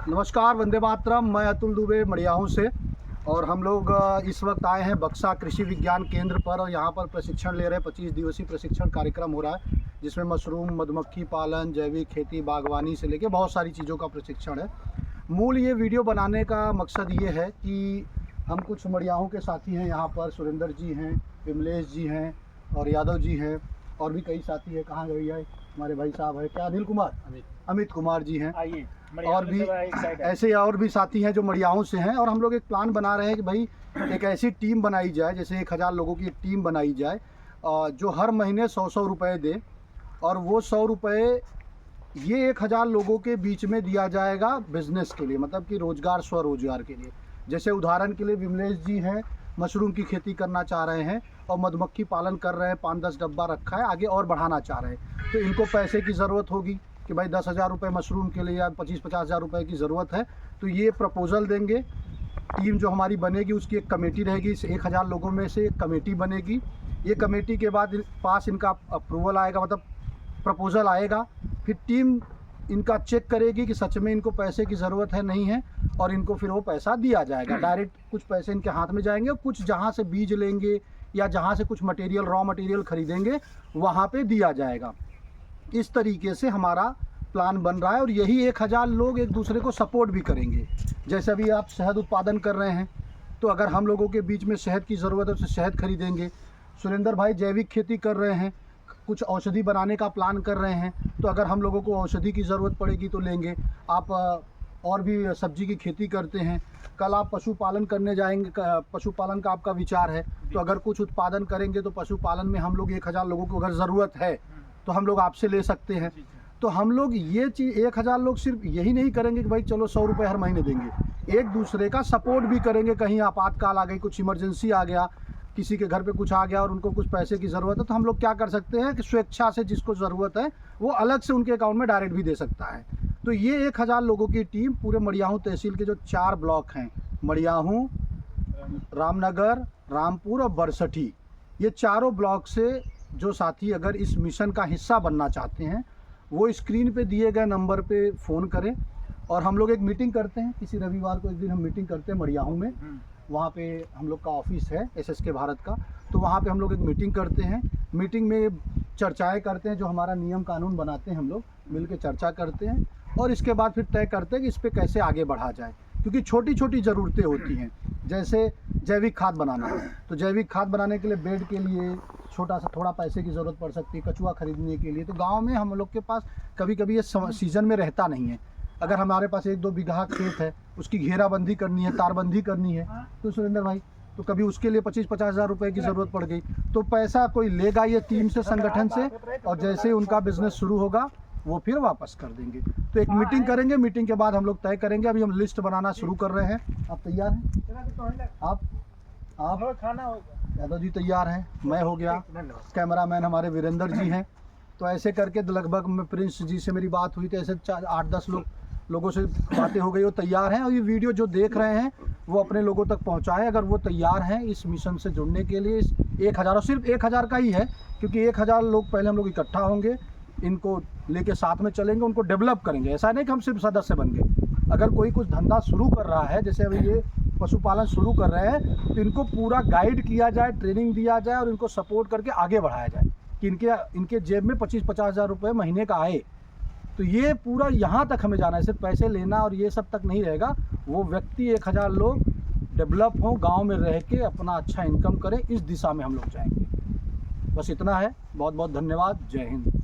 नमस्कार, वंदे मातरम। मैं अतुल दुबे मड़ियाहू से और हम लोग इस वक्त आए हैं बक्सा कृषि विज्ञान केंद्र पर और यहाँ पर प्रशिक्षण ले रहे हैं। 25 दिवसीय प्रशिक्षण कार्यक्रम हो रहा है जिसमें मशरूम, मधुमक्खी पालन, जैविक खेती, बागवानी से लेके बहुत सारी चीज़ों का प्रशिक्षण है। मूल ये वीडियो बनाने का मकसद ये है कि हम कुछ मड़ियाहू के साथी हैं, यहाँ पर सुरेंद्र जी हैं, विमलेश जी हैं और यादव जी हैं और भी कई साथी हैं। कहाँ गए है हमारे भाई साहब है, क्या अनिल कुमार, अमित कुमार जी हैं और भी ऐसे और भी साथी हैं जो मड़ियाहू से हैं। और हम लोग एक प्लान बना रहे हैं कि भाई एक ऐसी टीम बनाई जाए, जैसे 1000 लोगों की एक टीम बनाई जाए जो हर महीने 100 रुपये दे और वो 100 रुपये ये 1000 लोगों के बीच में दिया जाएगा बिजनेस के लिए, मतलब कि रोजगार, स्वरोजगार के लिए। जैसे उदाहरण के लिए विमलेश जी हैं, मशरूम की खेती करना चाह रहे हैं और मधुमक्खी पालन कर रहे हैं, 5-10 डब्बा रखा है, आगे और बढ़ाना चाह रहे हैं। तो इनको पैसे की ज़रूरत होगी कि भाई 10,000 रुपये मशरूम के लिए या 25-50 हज़ार रुपये की ज़रूरत है। तो ये प्रपोज़ल देंगे, टीम जो हमारी बनेगी उसकी एक कमेटी रहेगी, इस 1000 लोगों में से एक कमेटी बनेगी। ये कमेटी के बाद पास इनका अप्रूवल आएगा, मतलब प्रपोज़ल आएगा, फिर टीम इनका चेक करेगी कि सच में इनको पैसे की ज़रूरत है नहीं है और इनको फिर वो पैसा दिया जाएगा। डायरेक्ट कुछ पैसे इनके हाथ में जाएंगे और कुछ जहाँ से बीज लेंगे या जहाँ से कुछ मटेरियल, रॉ मटेरियल खरीदेंगे वहाँ पे दिया जाएगा। इस तरीके से हमारा प्लान बन रहा है और यही 1000 लोग एक दूसरे को सपोर्ट भी करेंगे। जैसे अभी आप शहद उत्पादन कर रहे हैं तो अगर हम लोगों के बीच में शहद की ज़रूरत है तो शहद खरीदेंगे। सुरेंद्र भाई जैविक खेती कर रहे हैं, कुछ औषधि बनाने का प्लान कर रहे हैं, तो अगर हम लोगों को औषधि की ज़रूरत पड़ेगी तो लेंगे। आप और भी सब्जी की खेती करते हैं, कल आप पशुपालन करने जाएंगे, पशुपालन का आपका विचार है, तो अगर कुछ उत्पादन करेंगे तो पशुपालन में हम लोग 1000 लोगों को अगर ज़रूरत है तो हम लोग आपसे ले सकते हैं। तो हम लोग ये चीज़ 1000 लोग सिर्फ यही नहीं करेंगे कि भाई चलो 100 रुपये हर महीने देंगे, एक दूसरे का सपोर्ट भी करेंगे। कहीं आपातकाल आ गई, कुछ इमरजेंसी आ गया, किसी के घर पे कुछ आ गया और उनको कुछ पैसे की ज़रूरत है, तो हम लोग क्या कर सकते हैं कि स्वेच्छा से जिसको ज़रूरत है वो अलग से उनके अकाउंट में डायरेक्ट भी दे सकता है। तो ये 1000 लोगों की टीम पूरे मड़ियाहू तहसील के जो 4 ब्लॉक हैं, मड़ियाहू, रामनगर, रामपुर और बरसठी, ये चारों ब्लॉक से जो साथी अगर इस मिशन का हिस्सा बनना चाहते हैं वो स्क्रीन पे दिए गए नंबर पे फ़ोन करें और हम लोग एक मीटिंग करते हैं। किसी रविवार को एक दिन हम मीटिंग करते हैं मड़ियाहू में, वहाँ पे हम लोग का ऑफिस है SSK भारत का, तो वहाँ पे हम लोग एक मीटिंग करते हैं। मीटिंग में चर्चाएं करते हैं, जो हमारा नियम कानून बनाते हैं हम लोग मिल के चर्चा करते हैं और इसके बाद फिर तय करते हैं कि इस पर कैसे आगे बढ़ा जाए। क्योंकि छोटी छोटी ज़रूरतें होती हैं, जैसे जैविक खाद बनाना है तो जैविक खाद बनाने के लिए बेड के लिए छोटा सा थोड़ा पैसे की ज़रूरत पड़ सकती है, कचुआ खरीदने के लिए। तो गांव में हम लोग के पास कभी कभी ये सीज़न में रहता नहीं है। अगर हमारे पास 1-2 बीघा खेत है, उसकी घेराबंदी करनी है, तारबंदी करनी है, तो सुरेंद्र भाई तो कभी उसके लिए 25-50 हज़ार रुपये की ज़रूरत पड़ गई, तो पैसा कोई लेगा ये टीम से, संगठन से, और जैसे ही उनका बिजनेस शुरू होगा वो फिर वापस कर देंगे। तो एक मीटिंग करेंगे, मीटिंग के बाद हम लोग तय करेंगे। अभी हम लिस्ट बनाना शुरू कर रहे हैं। आप तैयार हैं? आप खाना हो गया, यादव जी तैयार हैं, मैं हो गया, कैमरामैन हमारे वीरेंद्र जी हैं। तो ऐसे करके लगभग में प्रिंस जी से मेरी बात हुई, तो ऐसे 8-10 लोगों से बातें हो गई, वो तैयार हैं। और ये वीडियो जो देख रहे हैं वो अपने लोगों तक पहुंचाएं अगर वो तैयार हैं इस मिशन से जुड़ने के लिए। इस 1000 और सिर्फ 1000 का ही है, क्योंकि 1000 लोग पहले हम लोग इकट्ठा होंगे, इनको लेके साथ में चलेंगे, उनको डेवलप करेंगे। ऐसा नहीं कि हम सिर्फ सदस्य बन गए। अगर कोई कुछ धंधा शुरू कर रहा है, जैसे अभी ये पशुपालन शुरू कर रहे हैं, तो इनको पूरा गाइड किया जाए, ट्रेनिंग दिया जाए और इनको सपोर्ट करके आगे बढ़ाया जाए कि इनके जेब में 25-50 हज़ार रुपये महीने का आए। तो ये पूरा यहाँ तक हमें जाना है, सिर्फ पैसे लेना और ये सब तक नहीं रहेगा। वो व्यक्ति 1000 लोग डेवलप हों, गांव में रह के अपना अच्छा इनकम करें, इस दिशा में हम लोग जाएंगे। बस इतना है। बहुत बहुत धन्यवाद। जय हिंद।